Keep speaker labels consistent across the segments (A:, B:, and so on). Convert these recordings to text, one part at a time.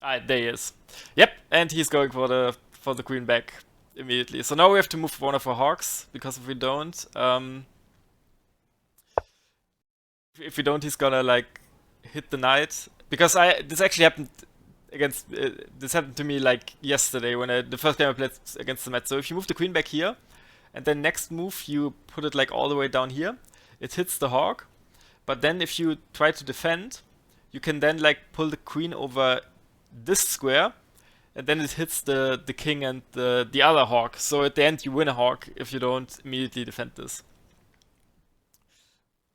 A: Ah, there he is. Yep, and he's going for the queen back immediately. So now we have to move one of our hawks, because if we don't, if we don't, he's gonna like hit the knight. Because this actually happened against this happened to me like yesterday when the first game I played against the Met. So if you move the queen back here, and then next move you put it like all the way down here, it hits the hawk. But then if you try to defend, you can then like pull the queen over this square, and then it hits the king and the other hawk. So at the end you win a hawk if you don't immediately defend this.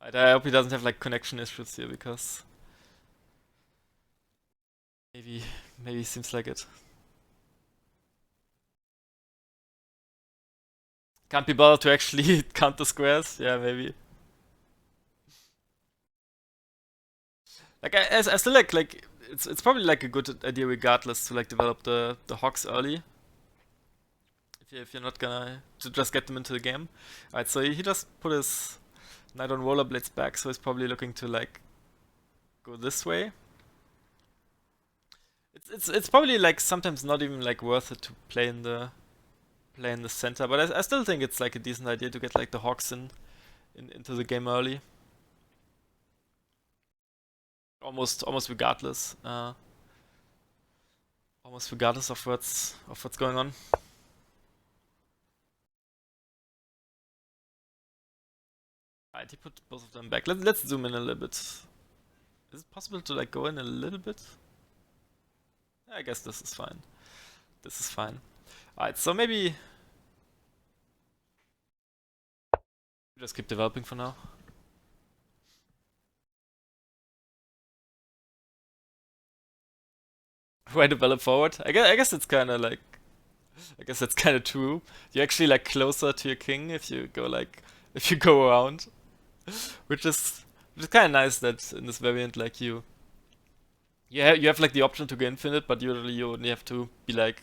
A: I hope he doesn't have like connection issues here because maybe maybe seems like it. Can't be bothered to actually count the squares. Yeah, maybe. Like I still like it's probably like a good idea regardless to like develop the hawks early if you're not gonna to just get them into the game. Alright, so he just put his knight on rollerblades back, so he's probably looking to like go this way. It's probably like sometimes not even like worth it to play in the center, but I still think it's like a decent idea to get like the hawks into the game early. Almost regardless. Almost regardless of what's going on. Alright, he put both of them back. Let's zoom in a little bit. Is it possible to like go in a little bit? I guess this is fine. This is fine. Alright, so maybe just keep developing for now. Why develop forward? I guess it's kind of like I guess that's kind of true. You're actually like closer to your king if you go like if you go around, which is kind of nice that in this variant like you have like the option to go infinite, but usually you only have to be like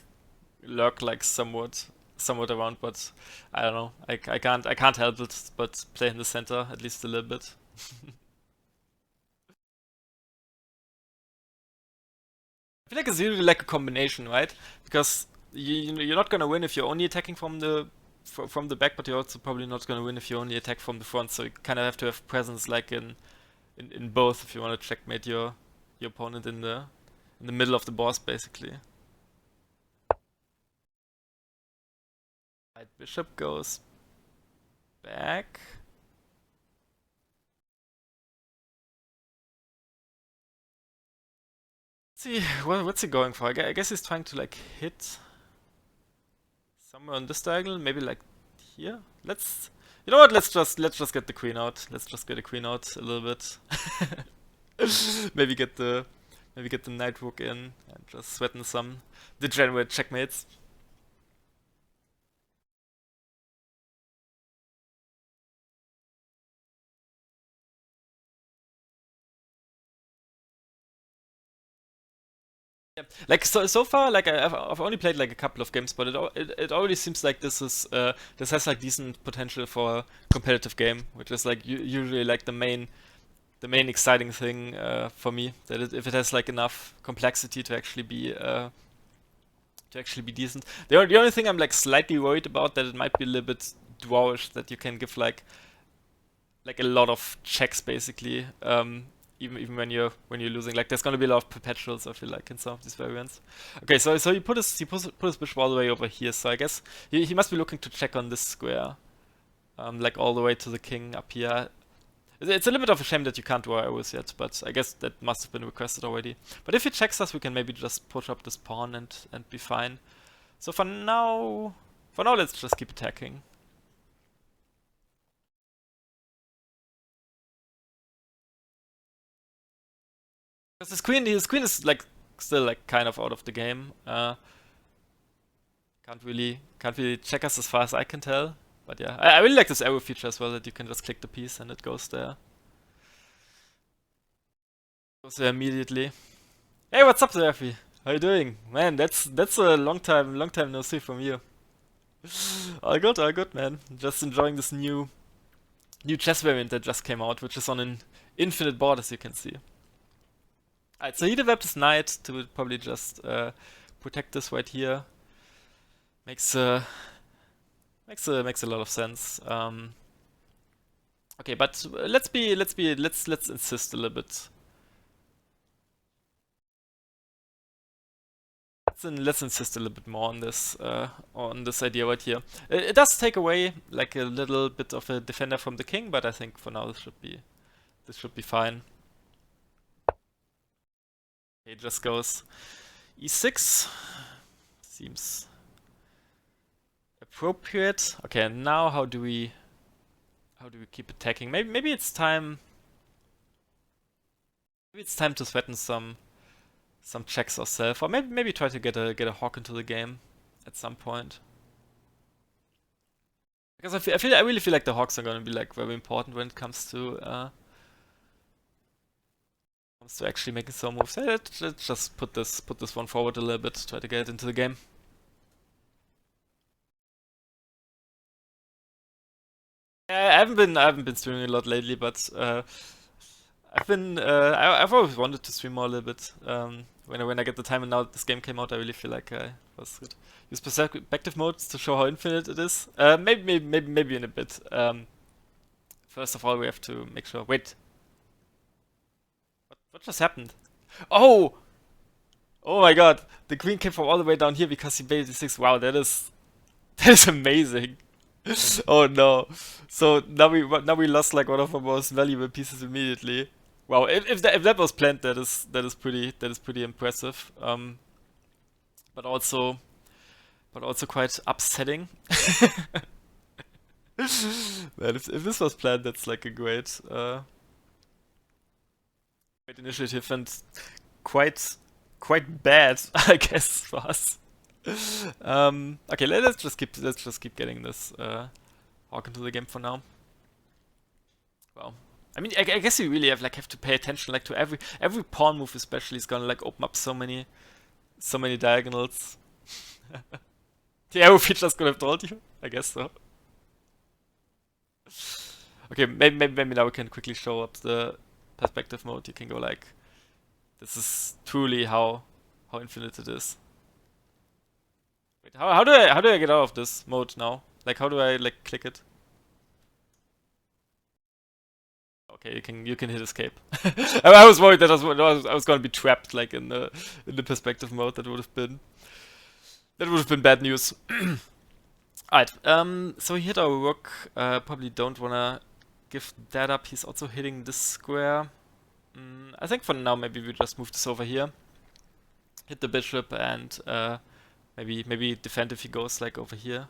A: lurk like somewhat around. But I don't know. I can't help it but play in the center at least a little bit. I feel like it's usually like a combination, right? Because you're not gonna win if you're only attacking from the back, but you're also probably not gonna win if you only attack from the front. So you kind of have to have presence like in both if you want to checkmate your opponent in the middle of the boss, basically. Right, bishop goes back. Let's see, what's he going for? I guess he's trying to like hit somewhere on this diagonal, maybe like here. You know what? Let's just get the queen out. Let's just get the queen out a little bit. maybe get the maybe get the knight rook in and just sweaten some degenerate checkmates. Like so far, like I've only played like a couple of games, but it already seems like this has like decent potential for a competitive game, which is like usually like the main exciting thing for me. That if it has like enough complexity to actually be decent. The only thing I'm like slightly worried about that it might be a little bit dwarvish that you can give like a lot of checks basically. Even when you're losing, like there's gonna be a lot of perpetuals. I feel like in some of these variants. Okay, so he put his bishop all the way over here. So I guess he must be looking to check on this square, like all the way to the king up here. It's a little bit of a shame that you can't draw arrows yet, but I guess that must have been requested already. But if he checks us, we can maybe just push up this pawn and be fine. So for now, let's just keep attacking. Because his queen is like still like kind of out of the game. Can't really check us as far as I can tell. But yeah, I really like this arrow feature as well that you can just click the piece and it goes there. Goes there immediately. Hey, what's up there, Effie? How you doing? Man, that's a long time no see from you. All good, man. Just enjoying this new chess variant that just came out, which is on an infinite board as you can see. Alright, so he developed his knight to probably just protect this right here. Makes makes a lot of sense. Okay, but let's insist a little bit. Let's insist a little bit more on this idea right here. It does take away like a little bit of a defender from the king, but I think for now this should be fine. Okay, it just goes e6. Seems appropriate. Okay, and now how do we keep attacking? Maybe it's time. Maybe it's time to threaten some checks ourselves, or maybe try to get a hawk into the game at some point. Because I really feel like the hawks are gonna be like very important when it comes to actually making some moves. Let's just put this one forward a little bit, try to get it into the game. I haven't been streaming a lot lately, but I've always wanted to stream more a little bit. When I get the time, and now this game came out, I really feel like I was good. Use perspective modes to show how infinite it is. Maybe in a bit. First of all, we have to make sure. Wait, what just happened? Oh, oh my God! The queen came from all the way down here because he baited d6. Wow, that is amazing. Oh no! So now we lost like one of our most valuable pieces immediately. Wow, if that was planned, that is pretty impressive. But also quite upsetting. Man, if this was planned, that's like a great initiative and quite bad, I guess, for us. Okay, let's just keep getting this hawk into the game for now. Well, I mean, I guess you really have to pay attention like to every pawn move, especially is gonna like open up so many diagonals. The arrow features could have told you, I guess so. Okay, maybe now we can quickly show up the perspective mode. You can go like, this is truly how infinite it is. Wait, how do I get out of this mode now? Like, how do I like click it? Okay, you can hit escape. I was worried that I was gonna be trapped like in the perspective mode. That would have been bad news. Alright, so he hit our rook. Probably don't wanna give that up. He's also hitting this square. I think for now maybe we just move this over here. Hit the bishop and maybe defend if he goes like over here.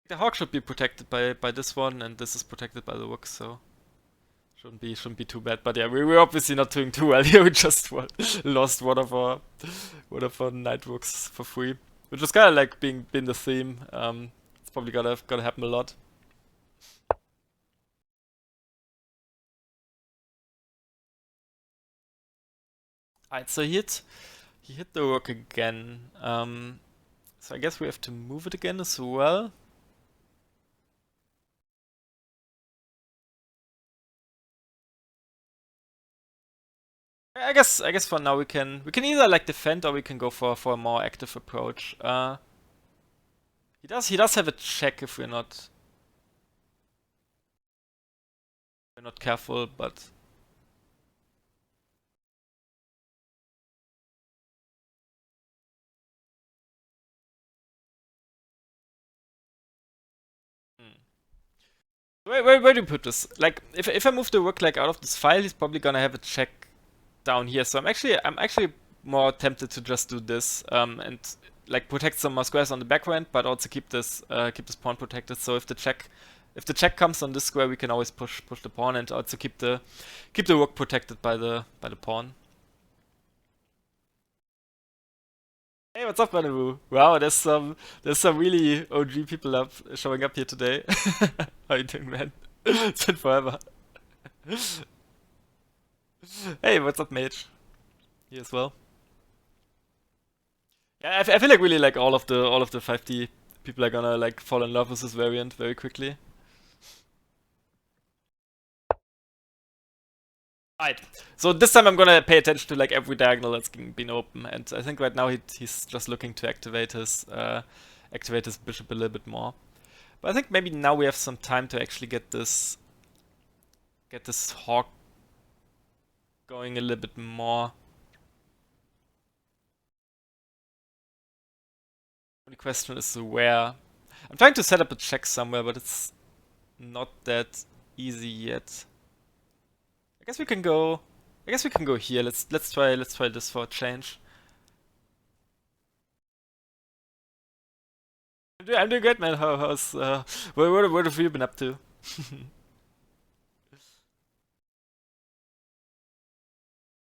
A: The hawk should be protected by this one, and this is protected by the rook, so shouldn't be too bad. But yeah, we're obviously not doing too well here. We just lost one of our knight rooks for free, which was kind of like been the theme. It's probably gotta happen a lot. Alright, so he hit the rook again. So I guess we have to move it again as well. I guess for now we can either like defend or we can go for a more active approach. He does have a check if we're not careful, but where do you put this? Like if I move the rook like out of this file, he's probably gonna have a check down here. So I'm actually more tempted to just do this and like protect some more squares on the back end, but also keep this pawn protected. So if the check comes on this square, we can always push the pawn and also keep the rook protected by the pawn. Hey, what's up, Manu? Wow, there's some really OG people showing up here today. How you doing, man? It's been forever. Hey, what's up, Mage? You as well. Yeah, I feel like really like all of the 5D people are gonna like fall in love with this variant very quickly. Right. So this time I'm gonna pay attention to like every diagonal that's been open, and I think right now he's just looking to activate his bishop a little bit more. But I think maybe now we have some time to actually get this hawk going a little bit more. The question is where. I'm trying to set up a check somewhere, but it's not that easy yet. I guess we can go. I guess we can go here. Let's try this for a change. I'm doing great, man. What have you been up to?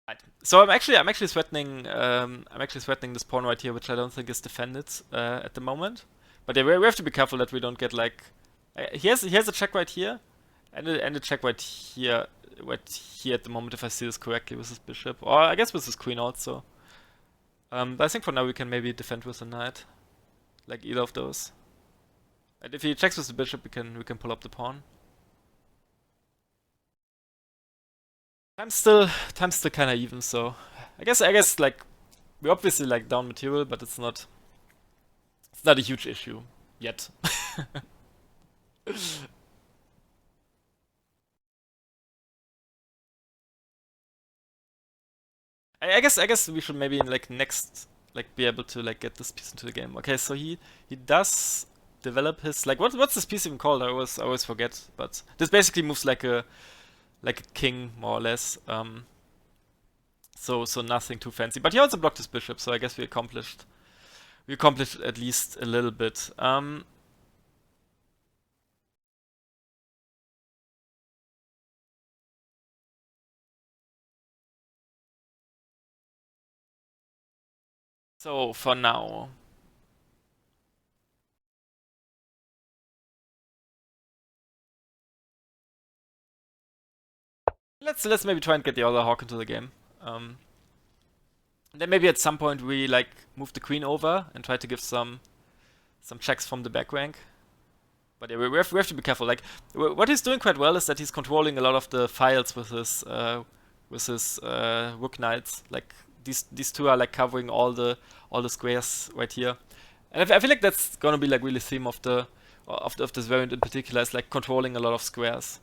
A: Right. So I'm actually threatening this pawn right here, which I don't think is defended at the moment. But yeah, we have to be careful that we don't get like. He has a check right here, and a check right here at the moment. If I see this correctly, with his bishop, or I guess with his queen also. But I think for now we can maybe defend with the knight, like either of those. And if he checks with the bishop, we can pull up the pawn. Time's still kind of even, so I guess like we obviously like down material, but it's not a huge issue yet. I guess we should maybe like next like be able to like get this piece into the game. Okay, so he does develop his like what's this piece even called? I always forget. But this basically moves like a king more or less. So nothing too fancy. But he also blocked his bishop, so I guess we accomplished at least a little bit. So for now. Let's maybe try and get the other hawk into the game. Then maybe at some point we like move the queen over and try to give some checks from the back rank. But yeah, we have to be careful. Like what he's doing quite well is that he's controlling a lot of the files with his rook knights. Like these two are like covering all the squares right here. And I feel like that's gonna be like really theme of this variant in particular, is like controlling a lot of squares.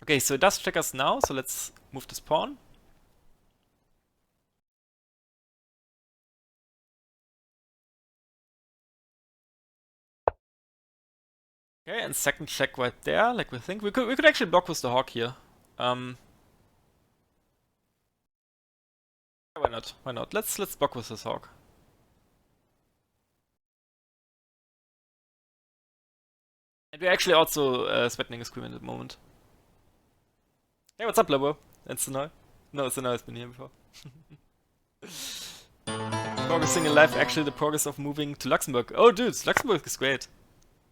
A: Okay, so it does check us now, so let's move this pawn. Okay, and second check right there, like we think. We could actually block with the hawk here. Why not? Why not? Let's block with this hawk. And we're actually also threatening his queen at the moment. Hey, what's up, Lobo? It's Sonoy. No, Sonoy has been here before. Progressing in life, actually the progress of moving to Luxembourg. Oh, dude, Luxembourg is great.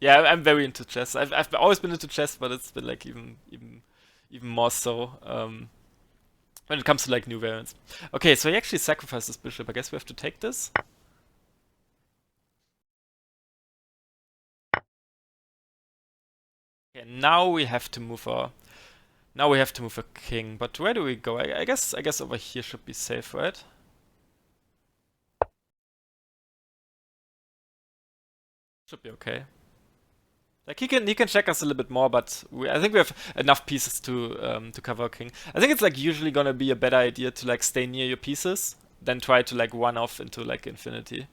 A: Yeah, I'm very into chess. I've always been into chess, but it's been like even more so when it comes to like new variants. Okay, so he actually sacrificed his bishop. I guess we have to take this. Okay, now we have to move a king. But where do we go? I guess over here should be safe, right? Should be okay. Like he can check us a little bit more, but I think we have enough pieces to cover a king. I think it's like usually gonna be a better idea to like stay near your pieces than try to like run off into like infinity.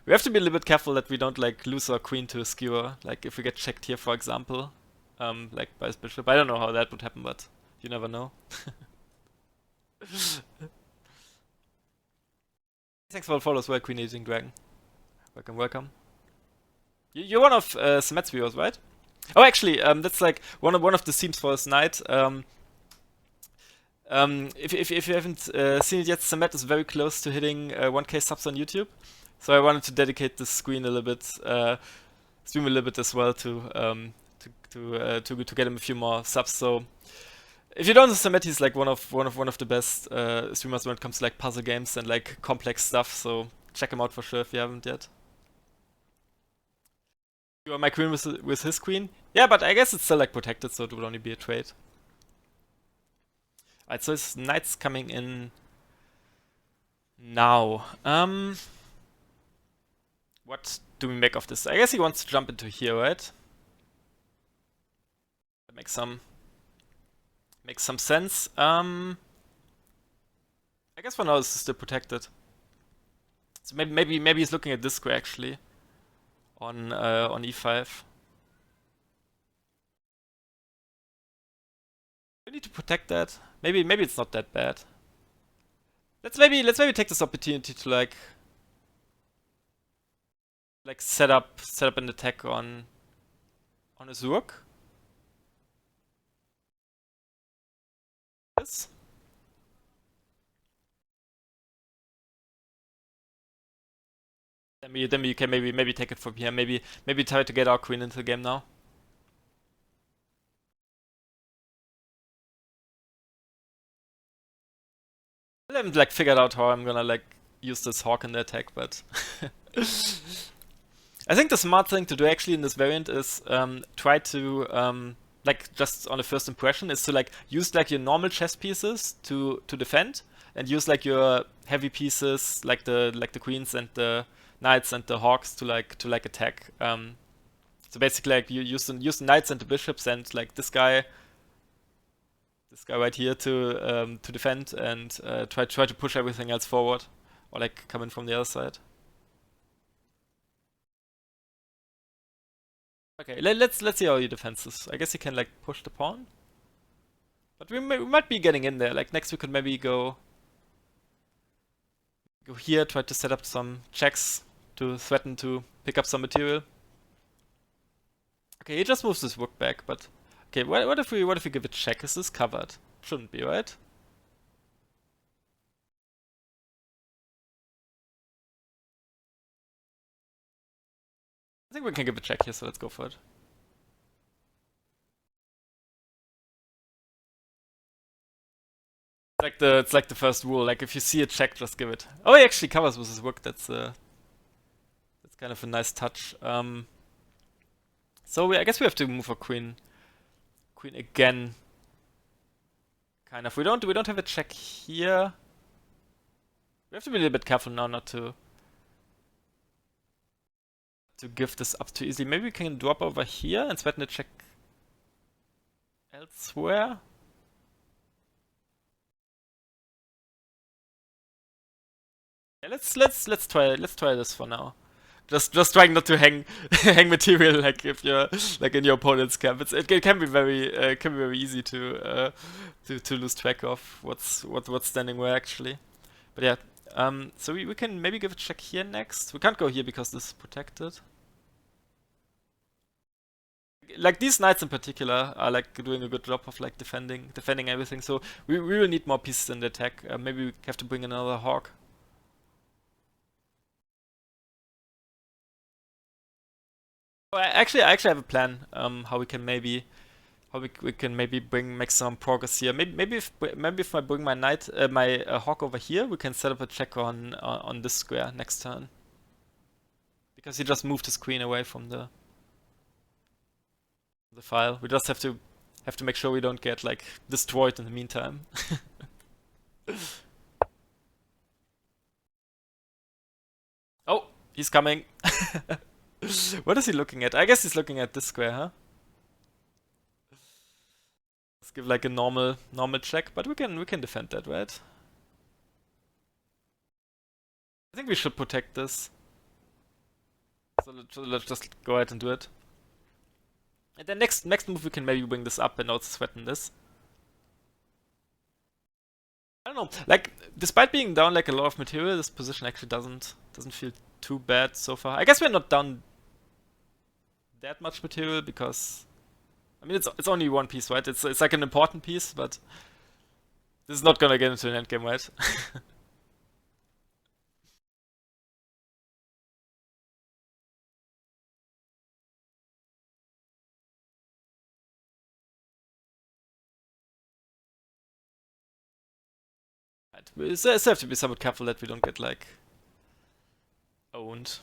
A: We have to be a little bit careful that we don't like lose our queen to a skewer. Like if we get checked here, for example, like by his bishop. I don't know how that would happen, but you never know. Thanks for the follows, well, Queen Eating Dragon. Welcome, welcome. You're one of Samet's viewers, right? Oh, actually, that's like one of the themes for this night. If you haven't seen it yet, Samet is very close to hitting 1K subs on YouTube. So I wanted to dedicate this stream a little bit as well to get him a few more subs. So if you don't know Samet, he's like one of the best streamers when it comes to like puzzle games and like complex stuff. So check him out for sure if you haven't yet. You are my queen with his queen? Yeah, but I guess it's still like protected, so it would only be a trade. Alright, so his knight's coming in now. What do we make of this? I guess he wants to jump into here, right? That makes some sense. I guess for now this is still protected. So maybe he's looking at this square actually on e5. We need to protect that. Maybe it's not that bad. Let's maybe take this opportunity to like set up an attack on his rook. This. Then we can maybe take it from here. Maybe try to get our queen into the game now. I haven't like figured out how I'm gonna like use this hawk in the attack, but I think the smart thing to do actually in this variant is try to like just on a first impression is to like use like your normal chess pieces to defend, and use like your heavy pieces like the queens and the knights and the hawks to like attack. So basically like you use the knights and the bishops and like this guy right here to defend, and try to push everything else forward, or like come in from the other side. Okay, let's see how he defends this. I guess he can like push the pawn, but we might be getting in there. Like next we could maybe go here, try to set up some checks to threaten to pick up some material. Okay, he just moves his rook back, but okay, what if we give a check? Is this covered? Shouldn't be, right? I think we can give a check here, so let's go for it. It's like the first rule. Like if you see a check, just give it. Oh, he actually covers with his rook. That's kind of a nice touch. So I guess we have to move our queen again. Kind of. We don't have a check here. We have to be a little bit careful now not to give this up too easily. Maybe we can drop over here and threaten a check elsewhere. Yeah, let's try this for now. Just trying not to hang material like if you're like in your opponent's camp. It can be very easy to lose track of what's standing where actually. But yeah, so we can maybe give a check here next. We can't go here because this is protected. Like these knights in particular are like doing a good job of like defending everything. So we will need more pieces in the attack. Maybe we have to bring another hawk. Oh, I actually have a plan. How we can maybe make some progress here. Maybe if I bring my knight my hawk over here, we can set up a check on this square next turn. Because he just moved his queen away from the file. We just have to make sure we don't get like destroyed in the meantime. Oh, he's coming. What is he looking at? I guess he's looking at this square, huh? Let's give like a normal check, but we can defend that, right? I think we should protect this. So let's just go ahead and do it. And then next move we can maybe bring this up and also threaten this. I don't know. Like despite being down like a lot of material, this position actually doesn't feel too bad so far. I guess we're not down that much material because I mean it's only one piece, right? It's like an important piece, but this is not gonna get into an endgame, right? Right. We still have to be somewhat careful that we don't get like owned.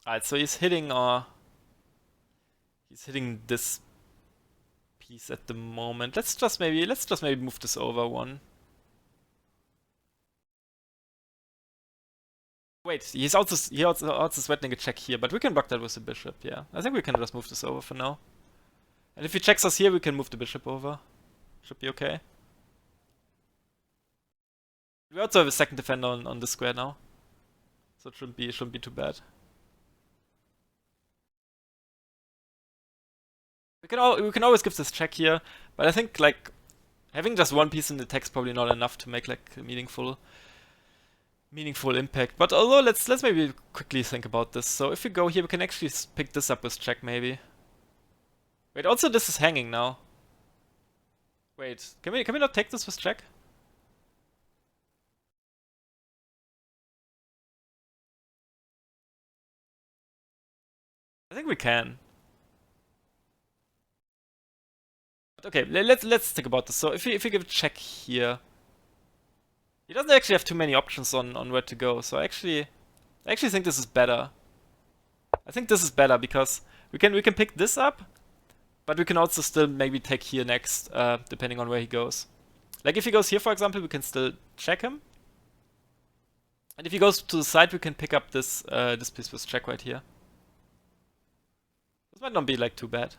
A: Alright, so he's hitting this piece at the moment. Let's just maybe move this over one. Wait, he also threatening a check here, but we can block that with the bishop, yeah. I think we can just move this over for now. And if he checks us here, we can move the bishop over. Should be okay. We also have a second defender on this square now. So it shouldn't be too bad. We can always give this check here, but I think like having just one piece in the text probably not enough to make like a meaningful impact. But although let's maybe quickly think about this. So if we go here, we can actually pick this up with check maybe. Wait, also this is hanging now. Wait, can we not take this with check? I think we can. But okay, let's think about this. So if we give a check here, he doesn't actually have too many options on where to go. So I actually think this is better. I think this is better because we can pick this up, but we can also still maybe take here next, depending on where he goes. Like if he goes here, for example, we can still check him. And if he goes to the side, we can pick up this this piece with check right here. This might not be like too bad.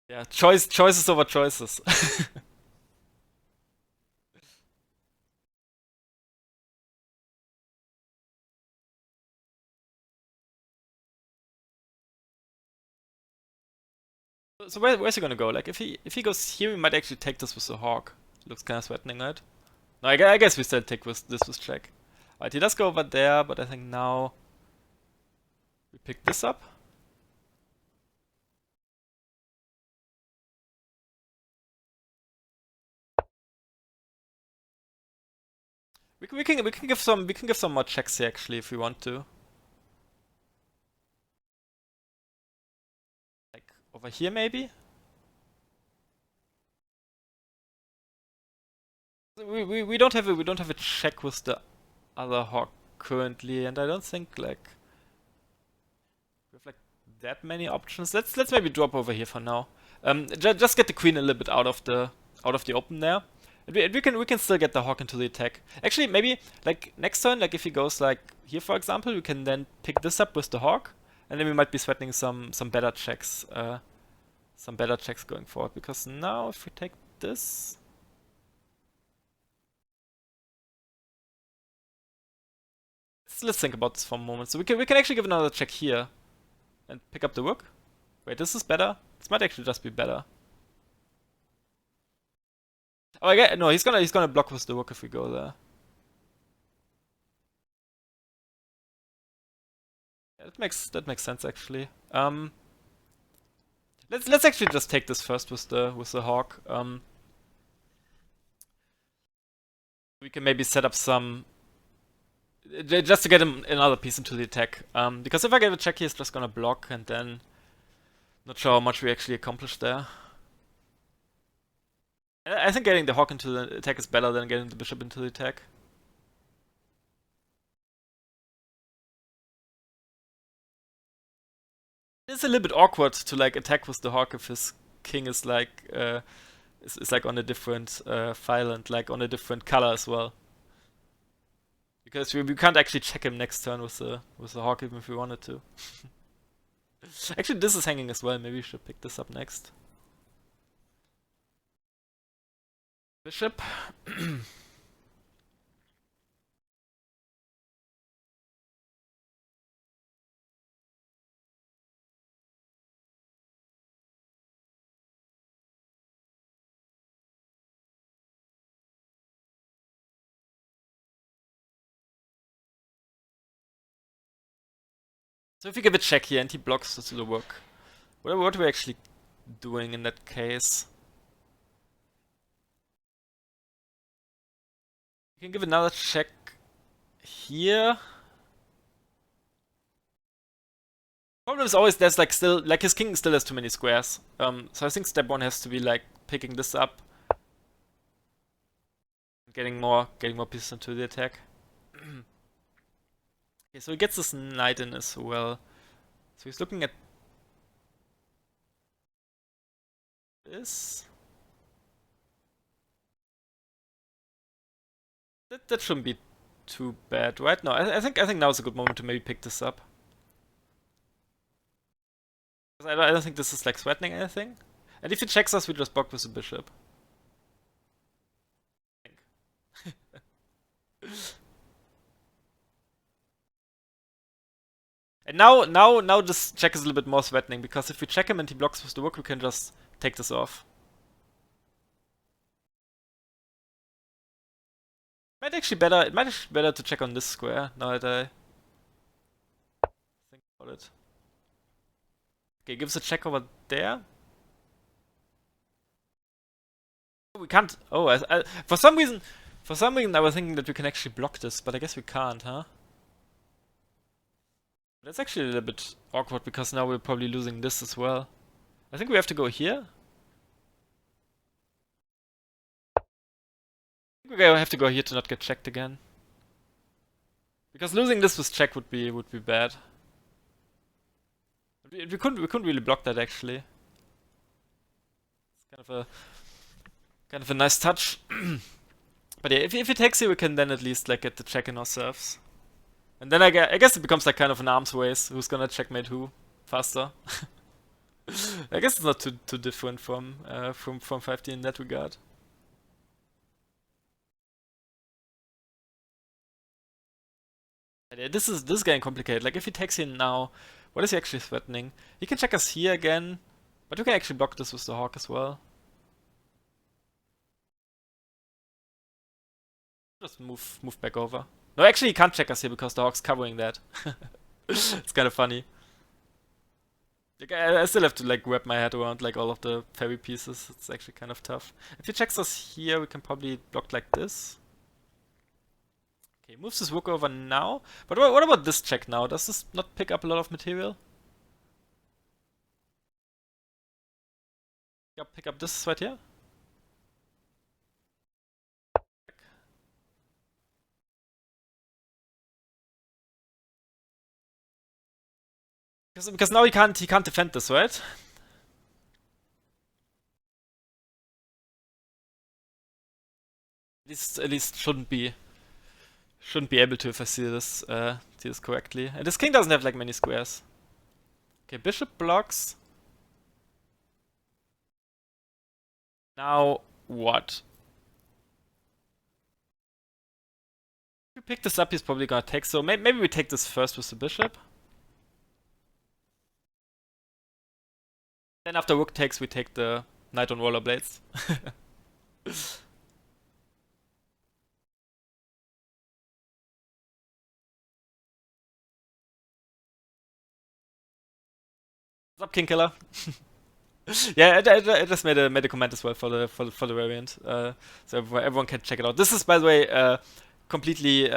A: Yeah, choices over choices. So where's he gonna go? Like if he goes here, we might actually take this with the hawk. Looks kind of threatening, right? No, I guess we still take this with check. Alright, he does go over there, but I think now we pick this up. We can give some more checks here actually if we want to. Like over here maybe. We don't have a check with the other hawk currently, and I don't think like we have like that many options. Let's maybe drop over here for now. Just get the queen a little bit out of the open there. And we can still get the hawk into the attack. Actually, maybe like next turn, like if he goes like here, for example, we can then pick this up with the hawk, and then we might be threatening some better checks, going forward. Because now if we take this, let's think about this for a moment. So we can actually give another check here, and pick up the rook. Wait, this is better. This might actually just be better. Oh, no, he's gonna block with the rook if we go there. Yeah, that makes sense actually. Let's actually just take this first with the hawk. We can maybe set up some just to get him another piece into the attack. Because if I get a check, he's just gonna block, and then not sure how much we actually accomplished there. I think getting the hawk into the attack is better than getting the bishop into the attack. It's a little bit awkward to like attack with the hawk if his king is like is like on a different file and like on a different color as well. Because we can't actually check him next turn with the hawk even if we wanted to. Actually, this is hanging as well. Maybe we should pick this up next. Bishop. So if we give a check here and he blocks to the rook, what are we actually doing in that case? We can give another check here. Problem is always there's like still like his king still has too many squares. So I think step one has to be like picking this up, getting more pieces into the attack. Okay, so he gets this knight in as well. So he's looking at this. That shouldn't be too bad, right? No, I think now is a good moment to maybe pick this up. 'Cause I don't think this is like threatening anything. And if he checks us, we just block with the bishop. I think. And now this check is a little bit more threatening, because if we check him and he blocks with the rook, we can just take this off. It might actually be better to check on this square, now that I think about it. Okay, gives a check over there. We can't. Oh, for some reason I was thinking that we can actually block this, but I guess we can't, huh? That's actually a little bit awkward, because now we're probably losing this as well. I think we have to go here. I think we have to go here to not get checked again. Because losing this with check would be bad. We couldn't really block that actually. It's kind of a nice touch. But yeah, if he takes here, we can then at least like get the check in ourselves. And then I guess it becomes like kind of an arms race. Who's gonna checkmate who faster? I guess it's not too different from 5D in that regard. Yeah, this is getting complicated. Like if he takes in now, what is he actually threatening? He can check us here again, but we can actually block this with the hawk as well. Just move back over. No, actually he can't check us here because the hawk's covering that. It's kind of funny. Like, I still have to like wrap my head around like all of the fairy pieces. It's actually kind of tough. If he checks us here, we can probably block like this. Okay, moves his rook over now. But what about this check now? Does this not pick up a lot of material? Pick up this right here. Because now he can't defend this, right? At least shouldn't be able to if I see this correctly. And this king doesn't have like many squares. Okay, bishop blocks. Now what? If we pick this up, he's probably gonna take. So maybe we take this first with the bishop. Then after rook takes, we take the knight on rollerblades. What's up, King Killer? Yeah, I just made a comment as well for the variant, so everyone can check it out. This is, by the way, completely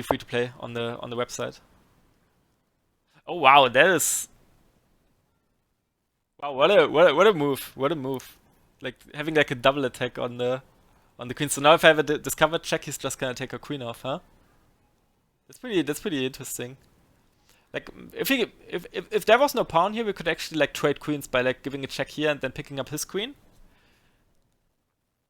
A: free to play on the website. Oh wow, that is wow! What a move! What a move! Like having like a double attack on the queen. So now if I have a discovered check, he's just gonna take her queen off, huh? That's pretty interesting. Like if there was no pawn here, we could actually like trade queens by like giving a check here and then picking up his queen.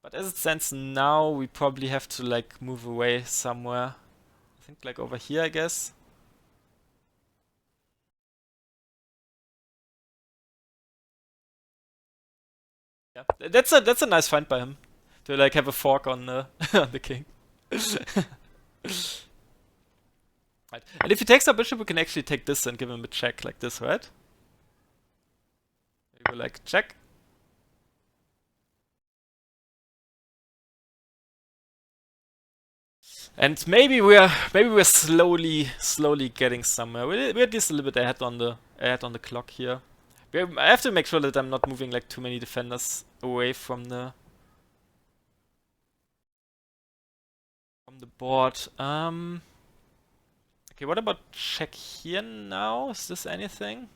A: But as it stands now, we probably have to like move away somewhere. I think like over here, I guess. Yeah, that's a nice find by him to like have a fork on the on the king. Right. And if he takes our bishop, we can actually take this and give him a check like this, right? We go like check. And maybe we're slowly getting somewhere. We're just a little bit ahead on the clock here. I have to make sure that I'm not moving like too many defenders away from the board. Okay, what about check here now? Is this anything?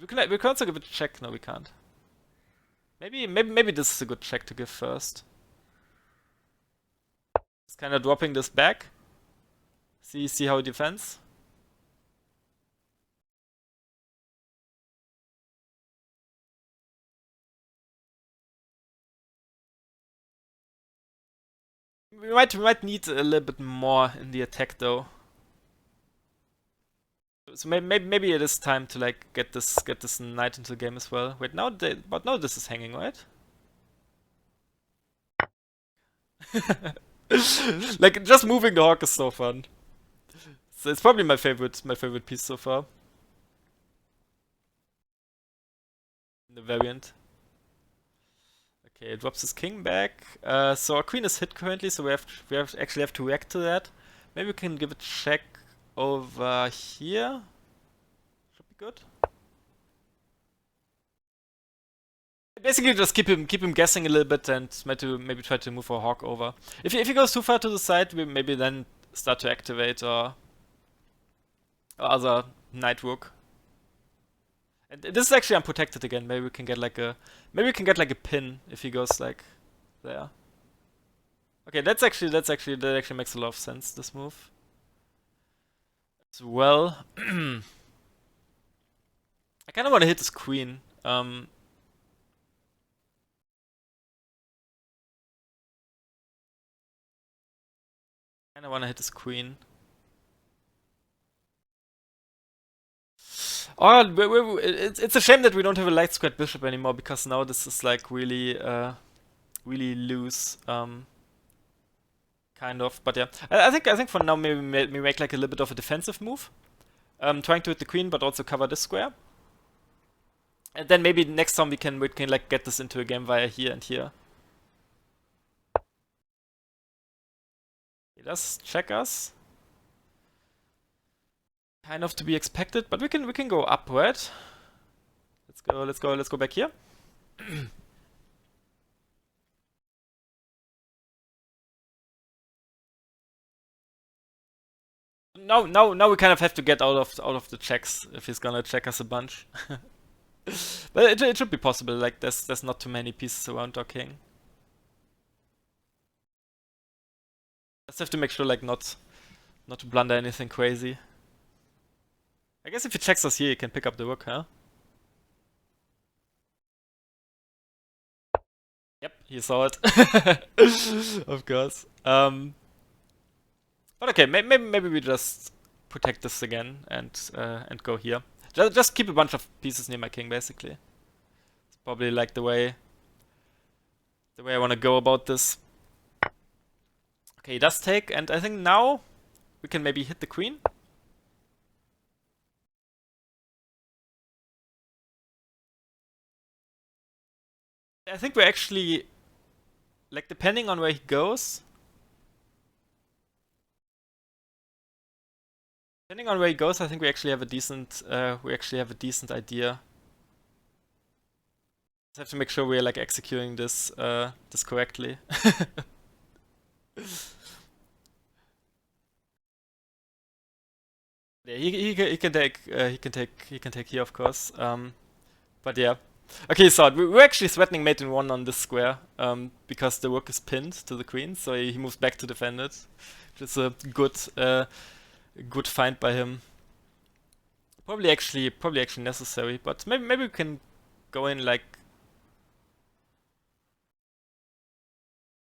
A: We can also give it a check. No, we can't. Maybe this is a good check to give first. Just kind of dropping this back. See how he defends. We might need a little bit more in the attack though. So maybe it is time to like get this knight into the game as well. Wait, but now this is hanging, right? Like just moving the hawk is so fun. So it's probably my favorite piece so far. The variant. Okay, it drops his king back. So our queen is hit currently, so we actually have to react to that. Maybe we can give a check over here. Should be good. Basically, just keep him guessing a little bit and maybe try to move our hawk over. If he goes too far to the side, we maybe then start to activate or other knight rook. And this is actually unprotected again. Maybe we can get like a pin if he goes like there. Okay, that actually makes a lot of sense, this move. As well. I kinda wanna hit this queen. Kinda wanna hit this queen. Oh, it's a shame that we don't have a light squared bishop anymore because now this is like really loose, kind of. But yeah, I think for now maybe we make like a little bit of a defensive move, trying to hit the queen but also cover this square. And then maybe next time we can like get this into a game via here and here. He does check us. Kind of to be expected, but we can go upward. Let's go back here. Now we kind of have to get out of the checks if he's gonna check us a bunch. But it should be possible. Like there's not too many pieces around our king. Just have to make sure like not to blunder anything crazy. I guess if he checks us here, he can pick up the rook, huh? Yep, he saw it. Of course. But okay, maybe we just protect this again and go here. Just keep a bunch of pieces near my king, basically. It's probably like the way I want to go about this. Okay, he does take, and I think now we can maybe hit the queen. I think we're actually, like, depending on where he goes. Depending on where he goes, I think we actually have a decent idea. Just have to make sure we're like executing this correctly. Yeah, he can take here, of course. But yeah. Okay, so we're actually threatening mate in 1 on this square, because the rook is pinned to the queen, so he moves back to defend it, which is a good find by him. Probably actually necessary, but maybe we can go in like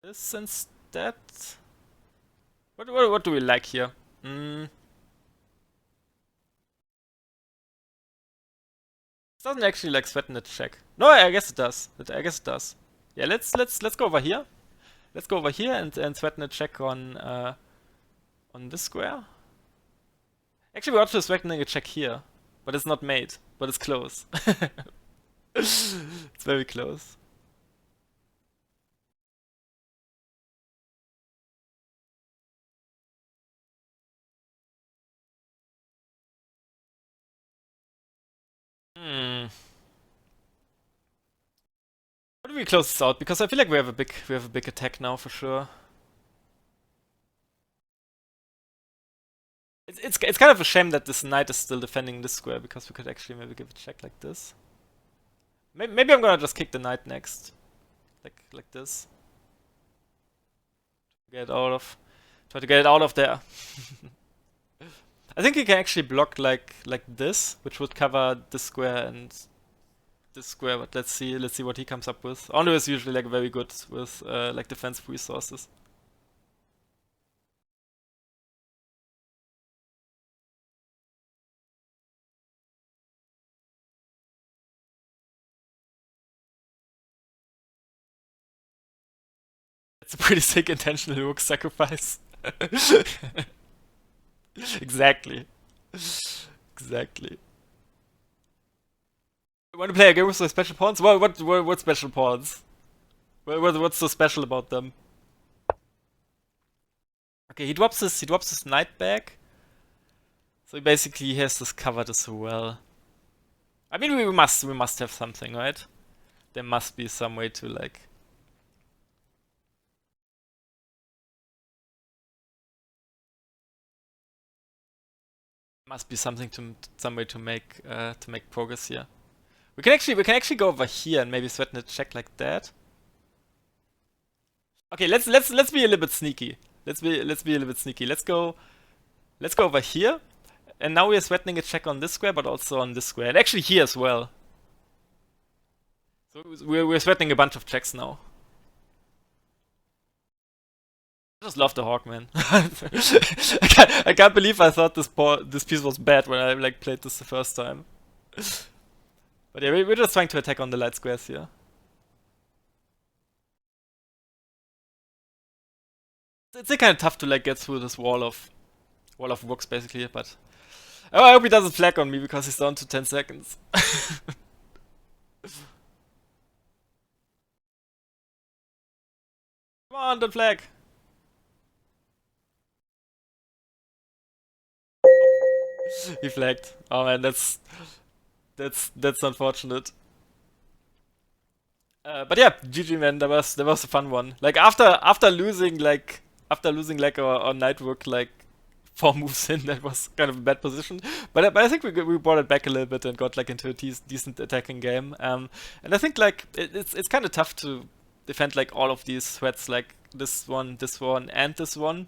A: this instead. What do we like here? It doesn't actually like threaten the check. No, I guess it does. Yeah, let's go over here. Let's go over here and threaten a check on this square. Actually, we're also threatening a check here, but it's not made, but it's close. It's very close. How do we close this out? Because I feel like we have a big attack now for sure. It's kind of a shame that this knight is still defending this square, because we could actually maybe give a check like this. Maybe I'm gonna just kick the knight next, like this. Get out of, try to get it out of there. I think you can actually block like this, which would cover this square and this square. But let's see what he comes up with. Ondo is usually like very good with like defensive resources. It's a pretty sick intentional rook sacrifice. Exactly. Exactly. You want to play a game with the special pawns? What special pawns? What's so special about them? Okay, he drops his knight back. So he basically has this covered as well. I mean, we must have something, right? There must be some way to like. Must be something some way to make progress here. We can actually go over here and maybe threaten a check like that. Okay, let's be a little bit sneaky. Let's be a little bit sneaky. Let's go over here. And now we are threatening a check on this square, but also on this square, and actually here as well. So we're threatening a bunch of checks now. I just love the hawk, man. I can't believe I thought this piece was bad when I like played this the first time. But yeah, we're just trying to attack on the light squares here. It's kind of tough to like get through this wall of rooks basically, but oh, I hope he doesn't flag on me because he's down to 10 seconds. Come on, don't flag. He flagged. Oh man, that's unfortunate. But yeah, GG man, that was a fun one. Like after losing like our knight rook like 4 moves in, that was kind of a bad position. But I think we brought it back a little bit and got like into a decent attacking game. And I think like it's kind of tough to defend like all of these threats, like this one, and this one.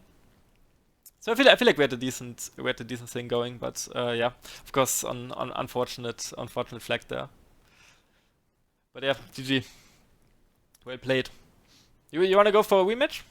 A: So I feel like we had a decent thing going, but yeah, of course, unfortunate flag there. But yeah, GG. Well played. You wanna go for a rematch?